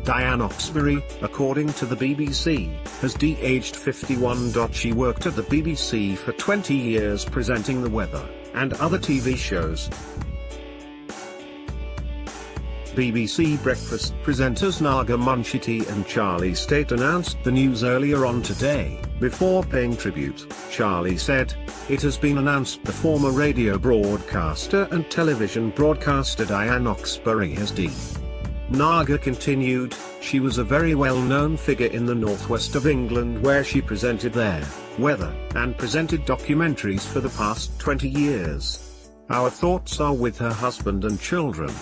Dianne Oxberry, according to the BBC, has de-aged 51. She worked at the BBC for 20 years presenting the weather and other TV shows. BBC breakfast presenters Naga, Munchetty and Stayt announced the news earlier on today. Before paying tribute, Charlie said, "It has been announced the former radio broadcaster and television broadcaster Dianne Oxberry has died." Naga continued, "She was a very well-known figure in the northwest of England where she presented their weather and presented documentaries for the past 20 years. Our thoughts are with her husband and children."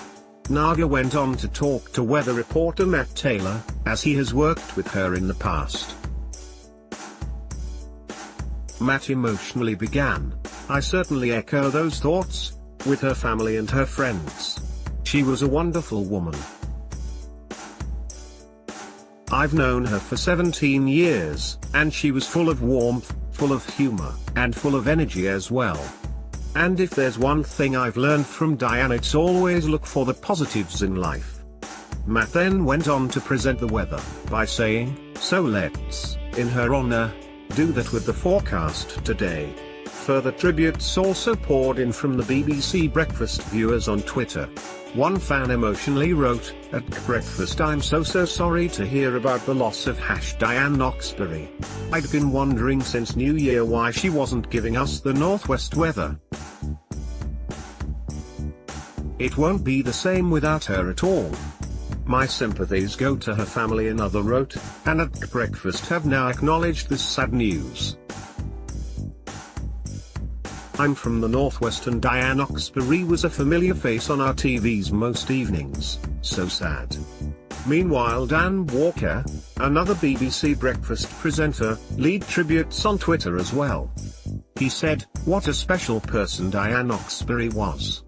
Naga went on to talk to weather reporter Matt Taylor, as he has worked with her in the past. Matt emotionally began, "I certainly echo those thoughts, with her family and her friends. She was a wonderful woman. I've known her for 17 years, and she was full of warmth, full of humor, and full of energy as well. And if there's one thing I've learned from Dianne, it's always look for the positives in life." Matt then went on to present the weather by saying, "So let's, in her honor, do that with the forecast today." Further tributes also poured in from the BBC breakfast viewers on Twitter. One fan emotionally wrote, "At breakfast I'm so sorry to hear about the loss of Dianne Oxberry. I'd been wondering since New Year why she wasn't giving us the Northwest weather. It won't be the same without her at all. My sympathies go to her family," another wrote, "and at breakfast have now acknowledged this sad news. I'm from the Northwest and Dianne Oxberry was a familiar face on our TVs most evenings, so sad." Meanwhile, Dan Walker, another BBC breakfast presenter, lead tributes on Twitter as well. He said, "What a special person Dianne Oxberry was.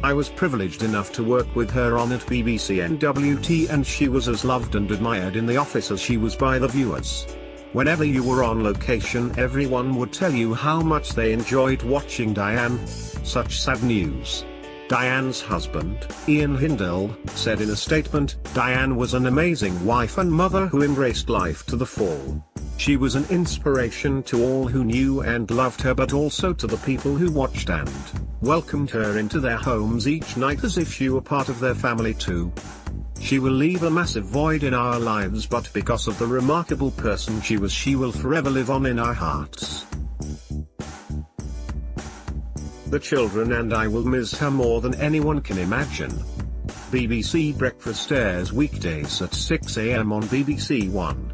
I was privileged enough to work with her on at BBC NWT, and she was as loved and admired in the office as she was by the viewers. Whenever you were on location, everyone would tell you how much they enjoyed watching Dianne. Such sad news." Dianne's husband, Ian Hindell, said in a statement, "Dianne was an amazing wife and mother who embraced life to the full. She was an inspiration to all who knew and loved her, but also to the people who watched and welcomed her into their homes each night as if she were part of their family too. She will leave a massive void in our lives, but because of the remarkable person she was, she will forever live on in our hearts. The children and I will miss her more than anyone can imagine." BBC Breakfast airs weekdays at 6 a.m. on BBC One.